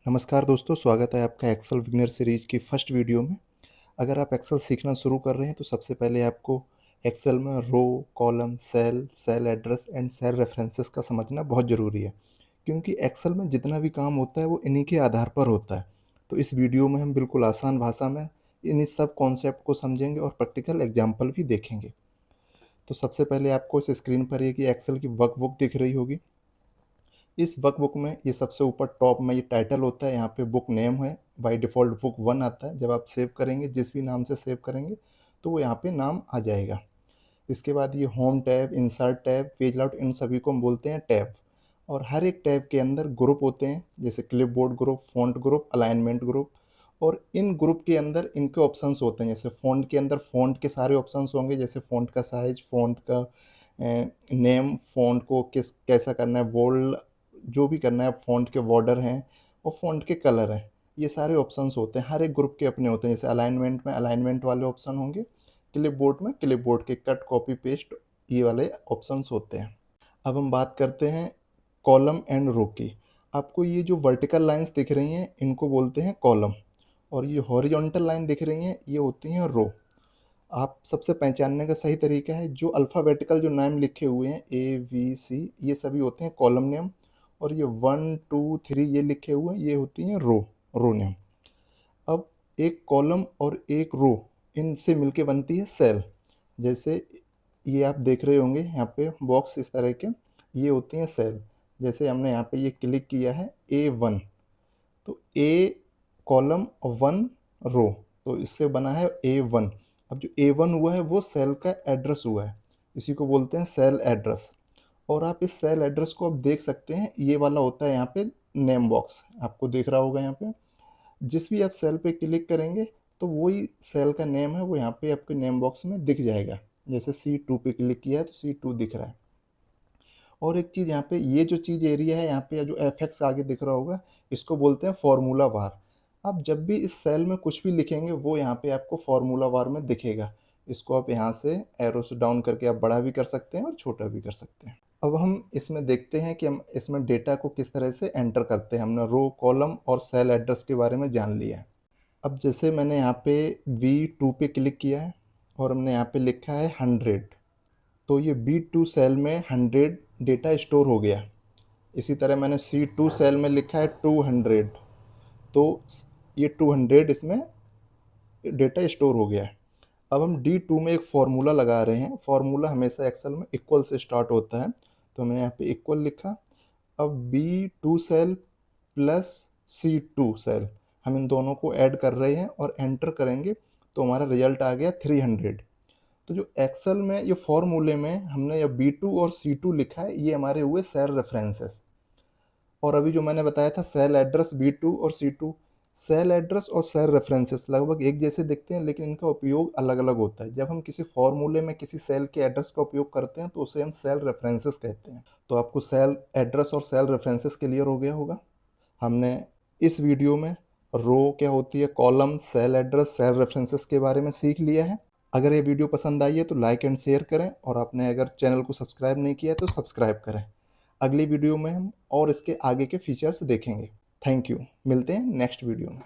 नमस्कार दोस्तों, स्वागत है आपका एक्सेल बिगिनर सीरीज की फर्स्ट वीडियो में। अगर आप एक्सेल सीखना शुरू कर रहे हैं तो सबसे पहले आपको एक्सेल में row, column, cell address and cell references का समझना बहुत ज़रूरी है, क्योंकि एक्सेल में जितना भी काम होता है वो इन्हीं के आधार पर होता है। तो इस वीडियो में हम बिल्कुल आसान भाषा में इन्हीं सब कॉन्सेप्ट को समझेंगे और प्रैक्टिकल एग्जाम्पल भी देखेंगे। तो सबसे पहले आपको इस स्क्रीन पर एक ये एक्सेल की वर्कबुक दिख रही होगी। इस वर्कबुक में ये सबसे ऊपर टॉप में ये टाइटल होता है, यहाँ पे बुक नेम है, बाय डिफ़ॉल्ट बुक 1 आता है। जब आप सेव करेंगे, जिस भी नाम से सेव करेंगे, तो वो यहाँ पे नाम आ जाएगा। इसके बाद ये home tab, insert tab, page layout, इन सभी को हम बोलते हैं टैब। और हर एक टैब के अंदर ग्रुप होते हैं, जैसे clipboard group, font group, alignment group. और इन ग्रुप के अंदर इनके ऑप्शंस होते हैं, जैसे फ़ॉन्ट के अंदर फ़ॉन्ट के सारे ऑप्शंस होंगे, जैसे फ़ॉन्ट का साइज़, फ़ॉन्ट का नेम, फ़ॉन्ट को कैसा करना है, बोल्ड जो भी करना है, फ़ॉन्ट के बॉर्डर हैं और फ़ॉन्ट के कलर हैं। ये सारे ऑप्शंस होते हैं, हर एक ग्रुप के अपने होते हैं। जैसे अलाइनमेंट में अलाइनमेंट वाले ऑप्शन होंगे, क्लिपबोर्ड में क्लिपबोर्ड के कट, कॉपी, पेस्ट ये वाले ऑप्शंस होते हैं। अब हम बात करते हैं कॉलम एंड रो की। आपको ये जो वर्टिकल लाइन्स दिख रही हैं, इनको बोलते हैं कॉलम, और ये हॉरिजॉन्टल लाइन दिख रही हैं, ये होती हैं रो। आप सबसे पहचानने का सही तरीका है, जो अल्फ़ाबेटिकल जो नाम लिखे हुए हैं A, B, C, ये सभी होते हैं कॉलम नेम, और ये 1, 2, 3 ये लिखे हुए हैं, ये होती हैं रो नेम। अब एक कॉलम और एक रो, इनसे मिलके बनती है सेल। जैसे ये आप देख रहे होंगे यहाँ पे बॉक्स इस तरह के, ये होती हैं सेल। जैसे हमने यहाँ पे ये क्लिक किया है A1, तो A कॉलम और 1 रो, तो इससे बना है A1। अब जो A1 हुआ है वो सेल का एड्रेस हुआ है, इसी को बोलते हैं सेल एड्रेस। और आप इस सेल एड्रेस को अब देख सकते हैं, ये वाला होता है यहाँ पे नेम बॉक्स, आपको दिख रहा होगा यहाँ पे। जिस भी आप सेल पे क्लिक करेंगे तो वही सेल का नेम है, वो यहाँ पे आपके नेम बॉक्स में दिख जाएगा। जैसे C2 पे क्लिक किया है तो C2 दिख रहा है। और एक चीज़ यहाँ पे, ये जो चीज़ एरिया है यहाँ पे, जो एफ आगे दिख रहा होगा, इसको बोलते हैं फार्मूला बार। आप जब भी इस सेल में कुछ भी लिखेंगे वो यहाँ पे आपको फार्मूला बार में दिखेगा। इसको आप यहाँ से एरो से डाउन करके आप बड़ा भी कर सकते हैं और छोटा भी कर सकते हैं। अब हम इसमें देखते हैं कि हम इसमें डेटा को किस तरह से एंटर करते हैं। हमने रो, कॉलम और सेल एड्रेस के बारे में जान लिया है। अब जैसे मैंने यहाँ पे V2 पे क्लिक किया है और हमने यहाँ पे लिखा है 100, तो ये B2 सेल में 100 डेटा स्टोर हो गया। इसी तरह मैंने C2 सेल में लिखा है 200, तो ये 200 इसमें डेटा स्टोर हो गया है। अब हम D2 में एक फार्मूला लगा रहे हैं। फार्मूला हमेशा एक्सेल में इक्वल से स्टार्ट होता है, तो मैंने यहाँ पे इक्वल लिखा। अब B2 cell plus C2 cell, हम इन दोनों को ऐड कर रहे हैं और एंटर करेंगे तो हमारा रिजल्ट आ गया 300। तो जो एक्सेल में ये फॉर्मूले में हमने ये B2 और C2 लिखा है, ये हमारे हुए सेल रेफरेंसेस। और अभी जो मैंने बताया था सेल एड्रेस B2 और C2, सेल एड्रेस और सेल रेफरेंसेस लगभग एक जैसे दिखते हैं, लेकिन इनका उपयोग अलग अलग होता है। जब हम किसी फॉर्मूले में किसी सेल के एड्रेस का उपयोग करते हैं तो उसे हम सेल रेफरेंसेस कहते हैं। तो आपको सेल एड्रेस और सेल रेफरेंसेस क्लियर हो गया होगा। हमने इस वीडियो में रो क्या होती है, column, cell address, cell references के बारे में सीख लिया है। अगर ये वीडियो पसंद आई है तो लाइक एंड शेयर करें, और आपने अगर चैनल को सब्सक्राइब नहीं किया है तो सब्सक्राइब करें। अगली वीडियो में हम और इसके आगे के फीचर्स देखेंगे। थैंक यू, मिलते हैं नेक्स्ट वीडियो में।